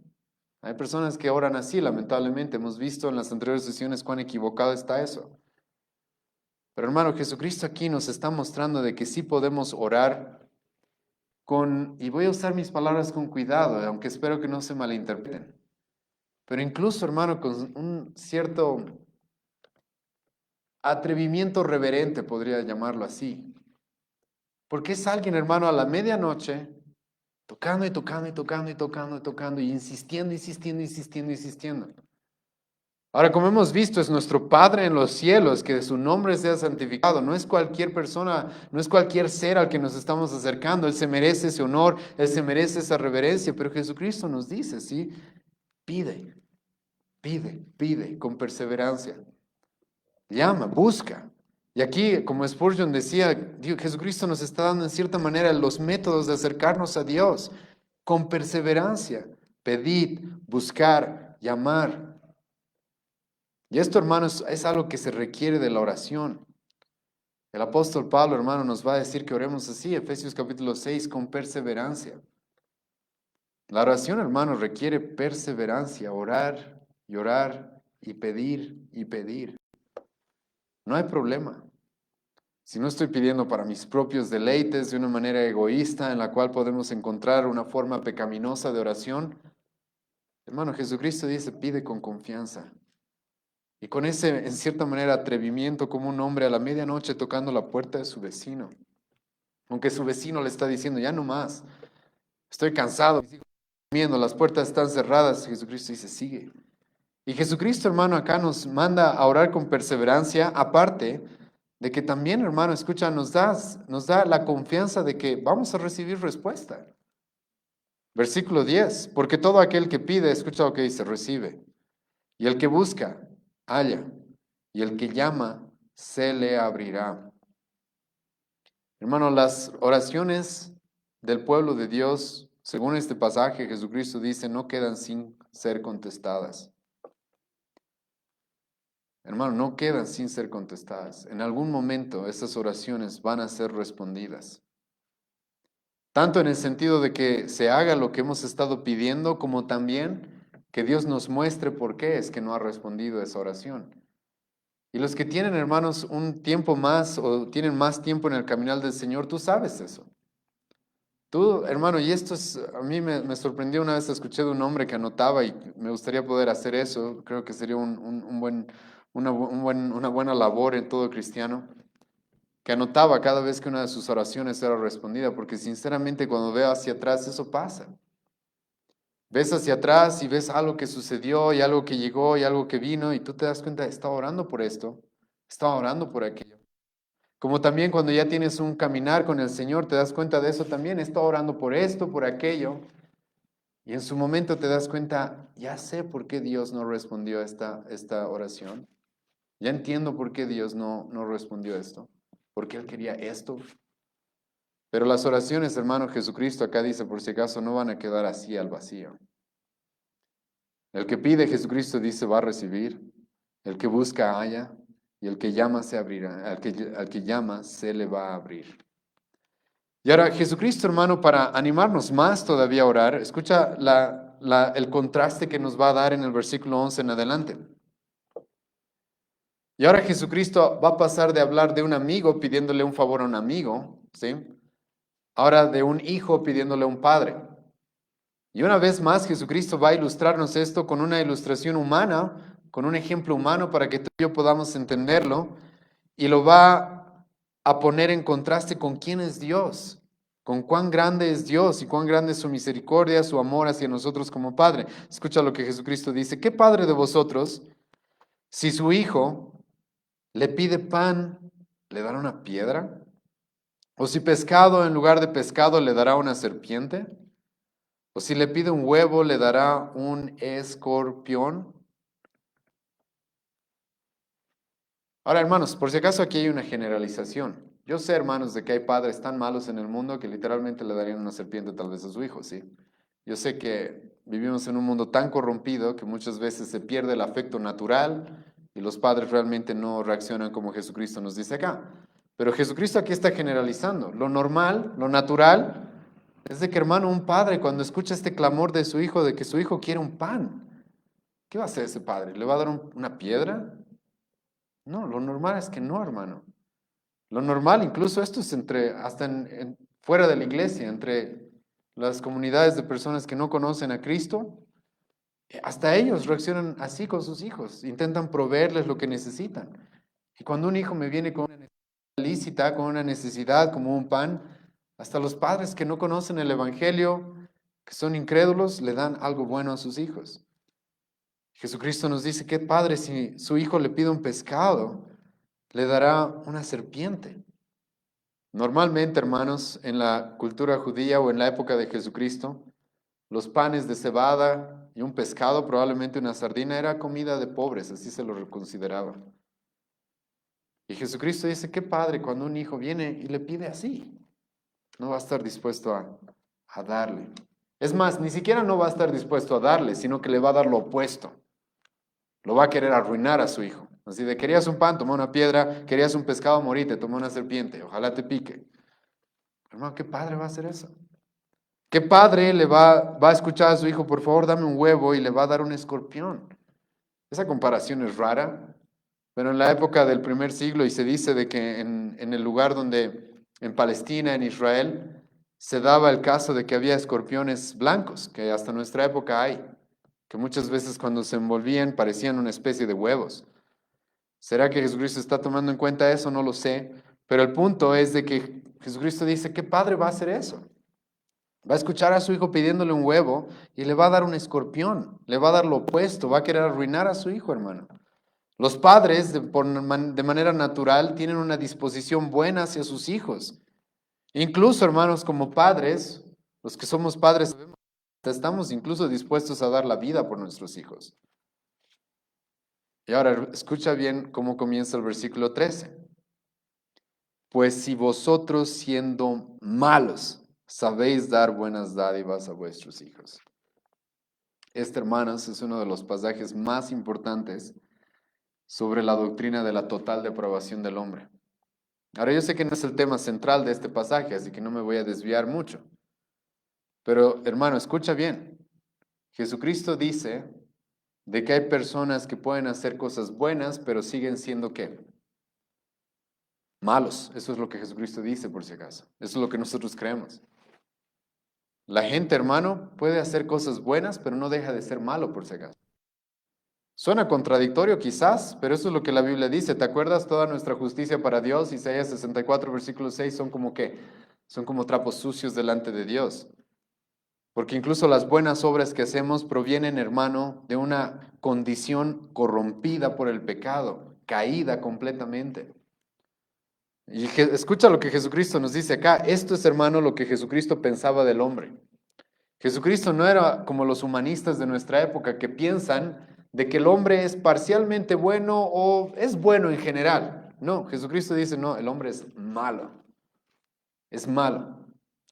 S1: Hay personas que oran así, lamentablemente. Hemos visto en las anteriores sesiones cuán equivocado está eso. Pero hermano, Jesucristo aquí nos está mostrando de que sí podemos orar con, y voy a usar mis palabras con cuidado, aunque espero que no se malinterpreten. Pero incluso, hermano, con un cierto atrevimiento reverente, podría llamarlo así. Porque es alguien, hermano, a la medianoche, tocando y tocando y tocando y tocando y tocando y insistiendo, insistiendo, insistiendo, insistiendo. Ahora, como hemos visto, es nuestro Padre en los cielos, que su nombre sea santificado. No es cualquier persona, no es cualquier ser al que nos estamos acercando. Él se merece ese honor, Él se merece esa reverencia, pero Jesucristo nos dice, ¿sí? Pide, pide, pide con perseverancia. Llama, busca. Y aquí, como Spurgeon decía, Jesucristo nos está dando en cierta manera los métodos de acercarnos a Dios con perseverancia. Pedid, buscar, llamar. Y esto, hermanos, es algo que se requiere de la oración. El apóstol Pablo, hermano, nos va a decir que oremos así, Efesios capítulo 6, con perseverancia. La oración, hermano, requiere perseverancia, orar y orar y pedir y pedir. No hay problema. Si no estoy pidiendo para mis propios deleites de una manera egoísta en la cual podemos encontrar una forma pecaminosa de oración, hermano, Jesucristo dice, pide con confianza. Y con ese, en cierta manera, atrevimiento como un hombre a la medianoche tocando la puerta de su vecino. Aunque su vecino le está diciendo, ya no más, estoy cansado, mis hijos están durmiendo, las puertas están cerradas. Jesucristo dice, sigue. Y Jesucristo, hermano, acá nos manda a orar con perseverancia, aparte de que también, hermano, escucha, nos da la confianza de que vamos a recibir respuesta. Versículo 10, porque todo aquel que pide, escucha lo que dice, recibe. Y el que busca, halla. Y el que llama, se le abrirá. Hermano, las oraciones del pueblo de Dios, según este pasaje, Jesucristo dice, no quedan sin ser contestadas. Hermano, no quedan sin ser contestadas. En algún momento esas oraciones van a ser respondidas. Tanto en el sentido de que se haga lo que hemos estado pidiendo, como también que Dios nos muestre por qué es que no ha respondido esa oración. Y los que tienen, hermanos, un tiempo más o tienen más tiempo en el caminar del Señor, tú sabes eso. Tú, hermano, y esto es, a mí me sorprendió una vez, escuché de un hombre que anotaba y me gustaría poder hacer eso. Creo que sería una buena labor en todo cristiano, que anotaba cada vez que una de sus oraciones era respondida, porque sinceramente cuando veo hacia atrás eso pasa. Ves hacia atrás y ves algo que sucedió y algo que llegó y algo que vino y tú te das cuenta, estaba orando por esto, estaba orando por aquello. Como también cuando ya tienes un caminar con el Señor, te das cuenta de eso también, estaba orando por esto, por aquello. Y en su momento te das cuenta, ya sé por qué Dios no respondió a esta oración. Ya entiendo por qué Dios no respondió esto. Porque Él quería esto. Pero las oraciones, hermano, Jesucristo acá dice, por si acaso, no van a quedar así al vacío. El que pide, Jesucristo dice, va a recibir. El que busca, halla. Y el que llama, se abrirá. Al que llama, se le va a abrir. Y ahora, Jesucristo, hermano, para animarnos más todavía a orar, escucha el contraste que nos va a dar en el versículo 11 en adelante. Y ahora Jesucristo va a pasar de hablar de un amigo pidiéndole un favor a un amigo, ¿sí? Ahora de un hijo pidiéndole a un padre. Y una vez más Jesucristo va a ilustrarnos esto con una ilustración humana, con un ejemplo humano para que tú y yo podamos entenderlo. y lo va a poner en contraste con quién es Dios, con cuán grande es Dios y cuán grande es su misericordia, su amor hacia nosotros como Padre. Escucha lo que Jesucristo dice. ¿Qué padre de vosotros, si su hijo le pide pan, le dará una piedra? ¿O si pescado en lugar de pescado le dará una serpiente? ¿O si le pide un huevo le dará un escorpión? Ahora, hermanos, por si acaso aquí hay una generalización. Yo sé, hermanos, de que hay padres tan malos en el mundo que literalmente le darían una serpiente tal vez a su hijo, ¿sí? Yo sé que vivimos en un mundo tan corrompido que muchas veces se pierde el afecto natural y los padres realmente no reaccionan como Jesucristo nos dice acá. Pero Jesucristo aquí está generalizando. Lo normal, lo natural, es de que, hermano, un padre cuando escucha este clamor de su hijo, de que su hijo quiere un pan, ¿qué va a hacer ese padre? ¿Le va a dar una piedra? No, lo normal es que no, hermano. Lo normal, incluso esto es hasta fuera de la iglesia, entre las comunidades de personas que no conocen a Cristo, hasta ellos reaccionan así con sus hijos, intentan proveerles lo que necesitan. Y cuando un hijo me viene con una necesidad lícita, con una necesidad como un pan, hasta los padres que no conocen el Evangelio, que son incrédulos, le dan algo bueno a sus hijos. Jesucristo nos dice, ¿qué padre si su hijo le pide un pescado, le dará una serpiente? Normalmente, hermanos, en la cultura judía o en la época de Jesucristo, los panes de cebada y un pescado, probablemente una sardina, era comida de pobres, así se lo consideraba. Y Jesucristo dice, qué padre cuando un hijo viene y le pide así, no va a estar dispuesto a darle. Es más, ni siquiera no va a estar dispuesto a darle, sino que le va a dar lo opuesto. Lo va a querer arruinar a su hijo. Así de, querías un pan, toma una piedra, querías un pescado, morite, toma una serpiente, ojalá te pique. Hermano, ¿qué padre va a hacer eso? ¿Qué padre le va a escuchar a su hijo, por favor, dame un huevo y le va a dar un escorpión? Esa comparación es rara, pero en la época del primer siglo y se dice de que en el lugar donde, en Palestina, en Israel, se daba el caso de que había escorpiones blancos, que hasta nuestra época hay, que muchas veces cuando se envolvían parecían una especie de huevos. ¿Será que Jesucristo está tomando en cuenta eso? No lo sé, pero el punto es de que Jesucristo dice, ¿qué padre va a hacer eso? Va a escuchar a su hijo pidiéndole un huevo y le va a dar un escorpión, le va a dar lo opuesto, va a querer arruinar a su hijo, hermano. Los padres, de manera natural, tienen una disposición buena hacia sus hijos. Incluso, hermanos, como padres, los que somos padres, estamos incluso dispuestos a dar la vida por nuestros hijos. Y ahora, escucha bien cómo comienza el versículo 13. Pues si vosotros siendo malos sabéis dar buenas dádivas a vuestros hijos. Este, hermanos, es uno de los pasajes más importantes sobre la doctrina de la total depravación del hombre. Ahora, yo sé que no es el tema central de este pasaje, así que no me voy a desviar mucho. Pero, hermano, escucha bien. Jesucristo dice de que hay personas que pueden hacer cosas buenas, pero siguen siendo ¿qué? Malos. Eso es lo que Jesucristo dice, por si acaso. Eso es lo que nosotros creemos. La gente, hermano, puede hacer cosas buenas, pero no deja de ser malo, por si acaso. Suena contradictorio quizás, pero eso es lo que la Biblia dice. ¿Te acuerdas? Toda nuestra justicia para Dios, Isaías 64, versículo 6, son como ¿qué? Son como trapos sucios delante de Dios. Porque incluso las buenas obras que hacemos provienen, hermano, de una condición corrompida por el pecado, caída completamente. Y escucha lo que Jesucristo nos dice acá. Esto es, hermano, lo que Jesucristo pensaba del hombre. Jesucristo no era como los humanistas de nuestra época que piensan de que el hombre es parcialmente bueno o es bueno en general. No, Jesucristo dice, no, el hombre es malo. Es malo.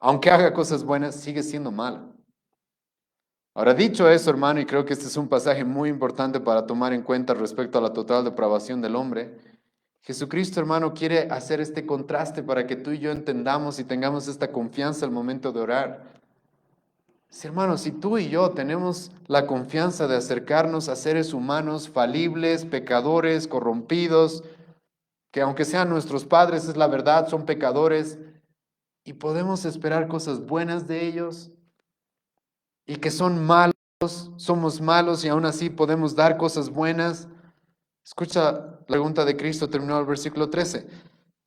S1: Aunque haga cosas buenas, sigue siendo malo. Ahora, dicho eso, hermano, y creo que este es un pasaje muy importante para tomar en cuenta respecto a la total depravación del hombre, Jesucristo, hermano, quiere hacer este contraste para que tú y yo entendamos y tengamos esta confianza al momento de orar. Sí, hermano, si tú y yo tenemos la confianza de acercarnos a seres humanos falibles, pecadores, corrompidos, que aunque sean nuestros padres, es la verdad, son pecadores, y podemos esperar cosas buenas de ellos, y que son malos, somos malos y aún así podemos dar cosas buenas. Escucha la pregunta de Cristo, terminó el versículo 13.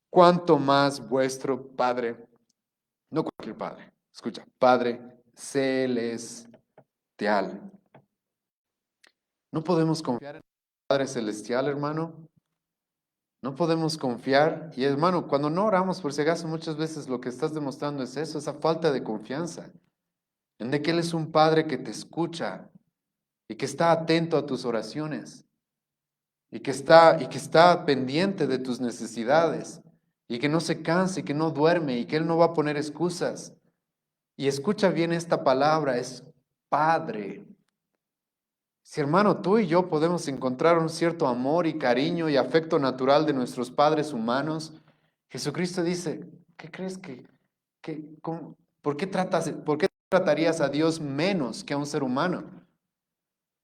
S1: ¿Cuánto más vuestro Padre, no cualquier Padre, escucha, Padre celestial? No podemos confiar en el Padre celestial, hermano. No podemos confiar. Y hermano, cuando no oramos, por si acaso, muchas veces lo que estás demostrando es eso, esa falta de confianza. En de que Él es un Padre que te escucha y que está atento a tus oraciones y que está pendiente de tus necesidades y que no se cansa y que no duerme y que Él no va a poner excusas. Y escucha bien esta palabra, es Padre. Si hermano, tú y yo podemos encontrar un cierto amor y cariño y afecto natural de nuestros padres humanos, Jesucristo dice, ¿qué crees por qué tratarías a Dios menos que a un ser humano?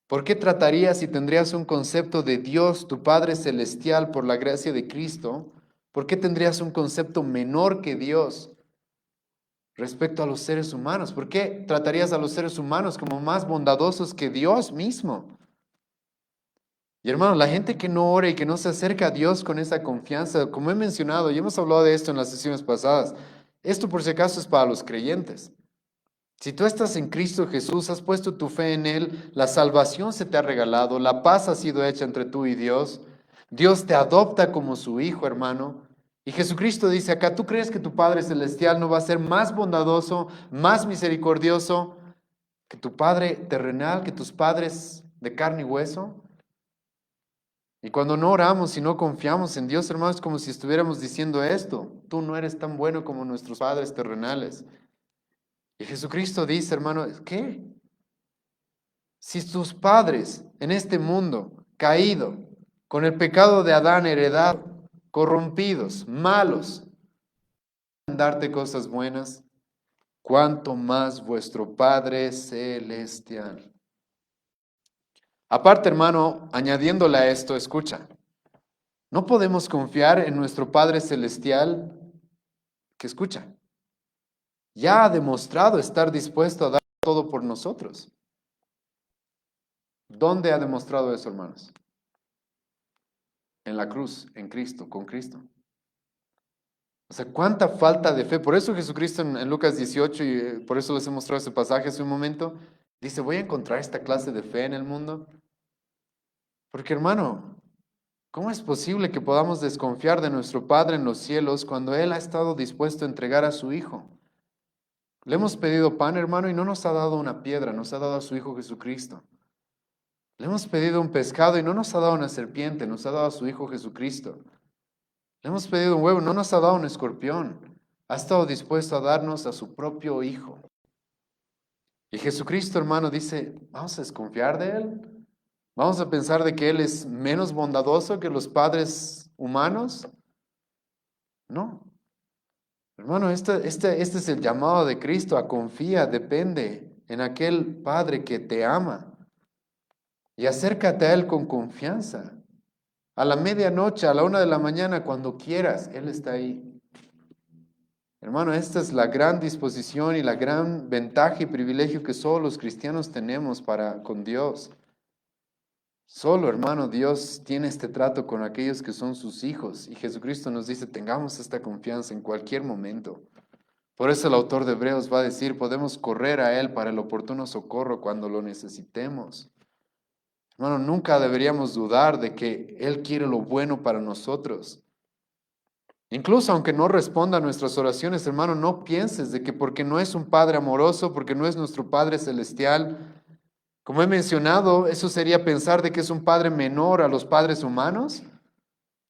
S1: ¿Por qué tratarías y tendrías un concepto de Dios, tu Padre Celestial, por la gracia de Cristo? ¿Por qué tendrías un concepto menor que Dios respecto a los seres humanos? ¿Por qué tratarías a los seres humanos como más bondadosos que Dios mismo? Y hermano, la gente que no ora y que no se acerca a Dios con esa confianza, como he mencionado, y hemos hablado de esto en las sesiones pasadas, esto por si acaso es para los creyentes. Si tú estás en Cristo Jesús, has puesto tu fe en Él, la salvación se te ha regalado, la paz ha sido hecha entre tú y Dios, Dios te adopta como su hijo, hermano. Y Jesucristo dice acá, ¿tú crees que tu Padre Celestial no va a ser más bondadoso, más misericordioso que tu Padre terrenal, que tus padres de carne y hueso? Y cuando no oramos y no confiamos en Dios, hermanos, es como si estuviéramos diciendo esto, tú no eres tan bueno como nuestros padres terrenales. Y Jesucristo dice, hermano, ¿qué? Si tus padres en este mundo caído, con el pecado de Adán heredado, corrompidos, malos, darte cosas buenas, cuánto más vuestro Padre Celestial. Aparte, hermano, añadiéndole a esto, escucha, no podemos confiar en nuestro Padre Celestial que escucha, ya ha demostrado estar dispuesto a dar todo por nosotros. ¿Dónde ha demostrado eso, hermanos? En la cruz, en Cristo, con Cristo. O sea, cuánta falta de fe. Por eso Jesucristo en Lucas 18, y por eso les he mostrado ese pasaje hace un momento, dice, voy a encontrar esta clase de fe en el mundo. Porque hermano, ¿cómo es posible que podamos desconfiar de nuestro Padre en los cielos cuando Él ha estado dispuesto a entregar a su Hijo? Le hemos pedido pan, hermano, y no nos ha dado una piedra, nos ha dado a su Hijo Jesucristo. Le hemos pedido un pescado y no nos ha dado una serpiente, nos ha dado a su Hijo Jesucristo. Le hemos pedido un huevo, no nos ha dado un escorpión. Ha estado dispuesto a darnos a su propio Hijo. Y Jesucristo, hermano, dice, ¿vamos a desconfiar de Él? ¿Vamos a pensar de que Él es menos bondadoso que los padres humanos? No. Hermano, este es el llamado de Cristo a confía, depende en aquel Padre que te ama. Y acércate a Él con confianza. A la medianoche, a la 1 de la mañana, cuando quieras, Él está ahí. Hermano, esta es la gran disposición y la gran ventaja y privilegio que solo los cristianos tenemos para con Dios. Solo, hermano, Dios tiene este trato con aquellos que son sus hijos. Y Jesucristo nos dice, tengamos esta confianza en cualquier momento. Por eso el autor de Hebreos va a decir, podemos correr a Él para el oportuno socorro cuando lo necesitemos. Hermano, nunca deberíamos dudar de que Él quiere lo bueno para nosotros. Incluso aunque no responda a nuestras oraciones, hermano, no pienses de que porque no es un Padre amoroso, porque no es nuestro Padre celestial, como he mencionado, eso sería pensar de que es un Padre menor a los padres humanos.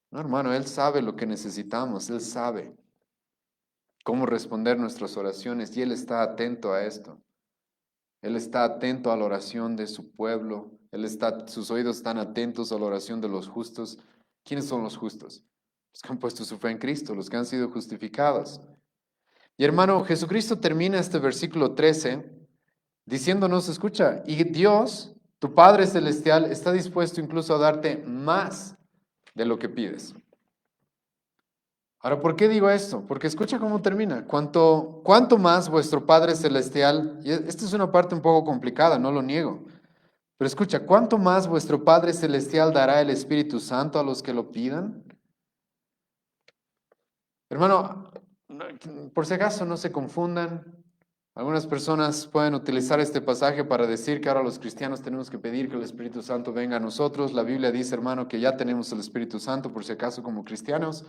S1: No, hermano, Él sabe lo que necesitamos, Él sabe cómo responder nuestras oraciones y Él está atento a esto. Él está atento a la oración de su pueblo, sus oídos están atentos a la oración de los justos. ¿Quiénes son los justos? Los que han puesto su fe en Cristo, los que han sido justificados. Y hermano, Jesucristo termina este versículo 13 diciéndonos, escucha, y Dios, tu Padre Celestial, está dispuesto incluso a darte más de lo que pides. Ahora, ¿por qué digo esto? Porque escucha cómo termina. Cuanto más vuestro Padre Celestial, y esta es una parte un poco complicada, no lo niego, Pero escucha, ¿cuánto más vuestro Padre Celestial dará el Espíritu Santo a los que lo pidan? Hermano, por si acaso no se confundan. Algunas personas pueden utilizar este pasaje para decir que ahora los cristianos tenemos que pedir que el Espíritu Santo venga a nosotros. La Biblia dice, hermano, que ya tenemos el Espíritu Santo, por si acaso como cristianos.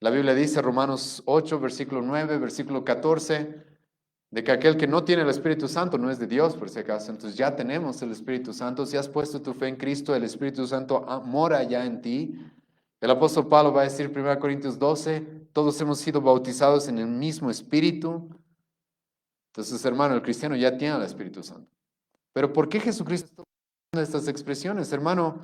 S1: La Biblia dice, Romanos 8, versículo 9, versículo 14, de que aquel que no tiene el Espíritu Santo no es de Dios, por si acaso. Entonces ya tenemos el Espíritu Santo. Si has puesto tu fe en Cristo, el Espíritu Santo mora ya en ti. El apóstol Pablo va a decir, 1 Corintios 12, todos hemos sido bautizados en el mismo Espíritu. Entonces, hermano, el cristiano ya tiene el Espíritu Santo. Pero ¿por qué Jesucristo está usando estas expresiones, hermano?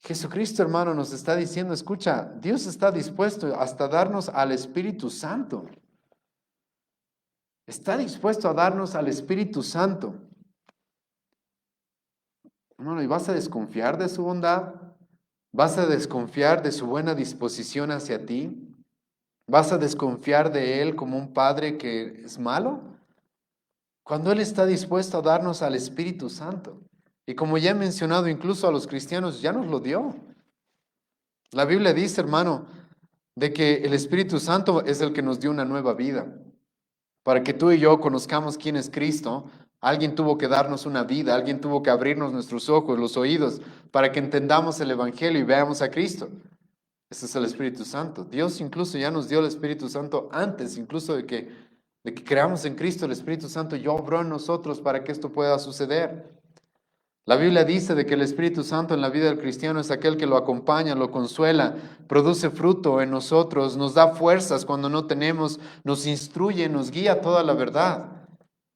S1: Jesucristo, hermano, nos está diciendo, escucha, Dios está dispuesto hasta darnos al Espíritu Santo. Está dispuesto a darnos al Espíritu Santo. Hermano, ¿y vas a desconfiar de su bondad? ¿Vas a desconfiar de su buena disposición hacia ti? ¿Vas a desconfiar de Él como un padre que es malo? Cuando Él está dispuesto a darnos al Espíritu Santo. Y como ya he mencionado, incluso a los cristianos ya nos lo dio. La Biblia dice, hermano, de que el Espíritu Santo es el que nos dio una nueva vida. Para que tú y yo conozcamos quién es Cristo, alguien tuvo que darnos una vida, alguien tuvo que abrirnos nuestros ojos, los oídos, para que entendamos el Evangelio y veamos a Cristo. Ese es el Espíritu Santo. Dios incluso ya nos dio el Espíritu Santo antes, incluso de que creamos en Cristo. El Espíritu Santo ya obró en nosotros para que esto pueda suceder. La Biblia dice de que el Espíritu Santo en la vida del cristiano es aquel que lo acompaña, lo consuela, produce fruto en nosotros, nos da fuerzas cuando no tenemos, nos instruye, nos guía toda la verdad.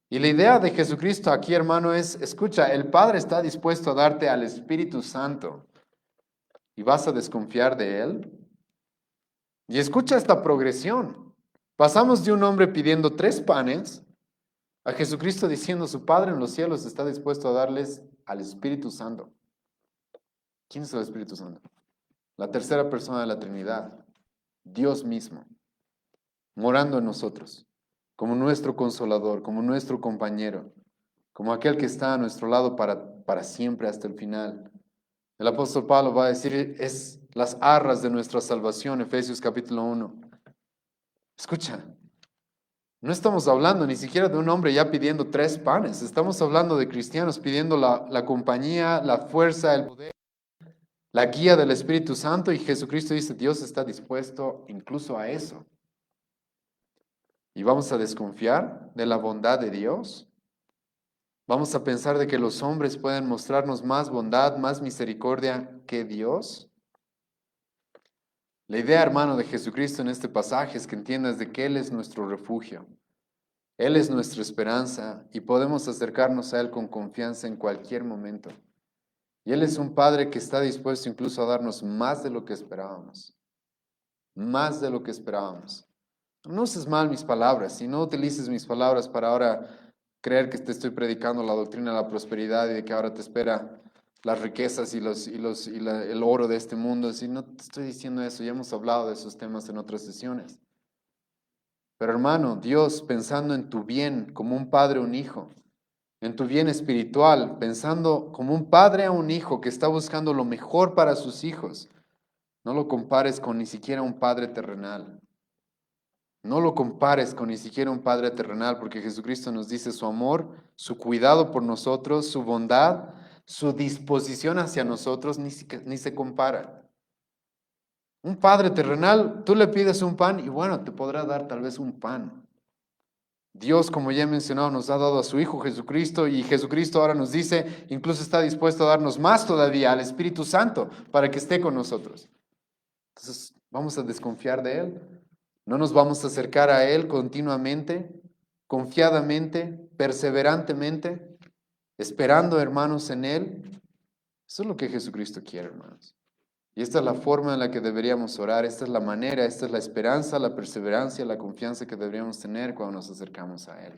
S1: Y la idea de Jesucristo aquí, hermano, es, escucha, el Padre está dispuesto a darte al Espíritu Santo y vas a desconfiar de Él. Y escucha esta progresión. Pasamos de un hombre pidiendo 3 panes a Jesucristo diciendo, su Padre en los cielos está dispuesto a darles al Espíritu Santo. ¿Quién es el Espíritu Santo? La tercera persona de la Trinidad, Dios mismo, morando en nosotros, como nuestro consolador, como nuestro compañero, como aquel que está a nuestro lado para siempre hasta el final. El apóstol Pablo va a decir, es las arras de nuestra salvación, Efesios capítulo 1. Escucha, no estamos hablando ni siquiera de un hombre ya pidiendo 3 panes, estamos hablando de cristianos pidiendo la compañía, la fuerza, el poder, la guía del Espíritu Santo, y Jesucristo dice, Dios está dispuesto incluso a eso. ¿Y vamos a desconfiar de la bondad de Dios? ¿Vamos a pensar de que los hombres pueden mostrarnos más bondad, más misericordia que Dios? La idea, hermano, de Jesucristo en este pasaje es que entiendas de que Él es nuestro refugio. Él es nuestra esperanza y podemos acercarnos a Él con confianza en cualquier momento. Y Él es un Padre que está dispuesto incluso a darnos más de lo que esperábamos. Más de lo que esperábamos. No uses mal mis palabras y no utilices mis palabras para ahora creer que te estoy predicando la doctrina de la prosperidad y de que ahora te espera las riquezas y el oro de este mundo. Si no te estoy diciendo eso, ya hemos hablado de esos temas en otras sesiones. Pero hermano, Dios pensando en tu bien como un padre a un hijo, en tu bien espiritual, pensando como un padre a un hijo que está buscando lo mejor para sus hijos, no lo compares con ni siquiera un padre terrenal. No lo compares con ni siquiera un padre terrenal, porque Jesucristo nos dice su amor, su cuidado por nosotros, su bondad, su disposición hacia nosotros, ni se compara. Un padre terrenal, tú le pides un pan y bueno, te podrá dar tal vez un pan. Dios, como ya he mencionado, nos ha dado a su Hijo Jesucristo, y Jesucristo ahora nos dice, incluso está dispuesto a darnos más todavía, al Espíritu Santo, para que esté con nosotros. Entonces, ¿vamos a desconfiar de Él? ¿No nos vamos a acercar a Él continuamente, confiadamente, perseverantemente, esperando, hermanos, en Él? Eso es lo que Jesucristo quiere, hermanos. Y esta es la forma en la que deberíamos orar, esta es la manera, esta es la esperanza, la perseverancia, la confianza que deberíamos tener cuando nos acercamos a Él.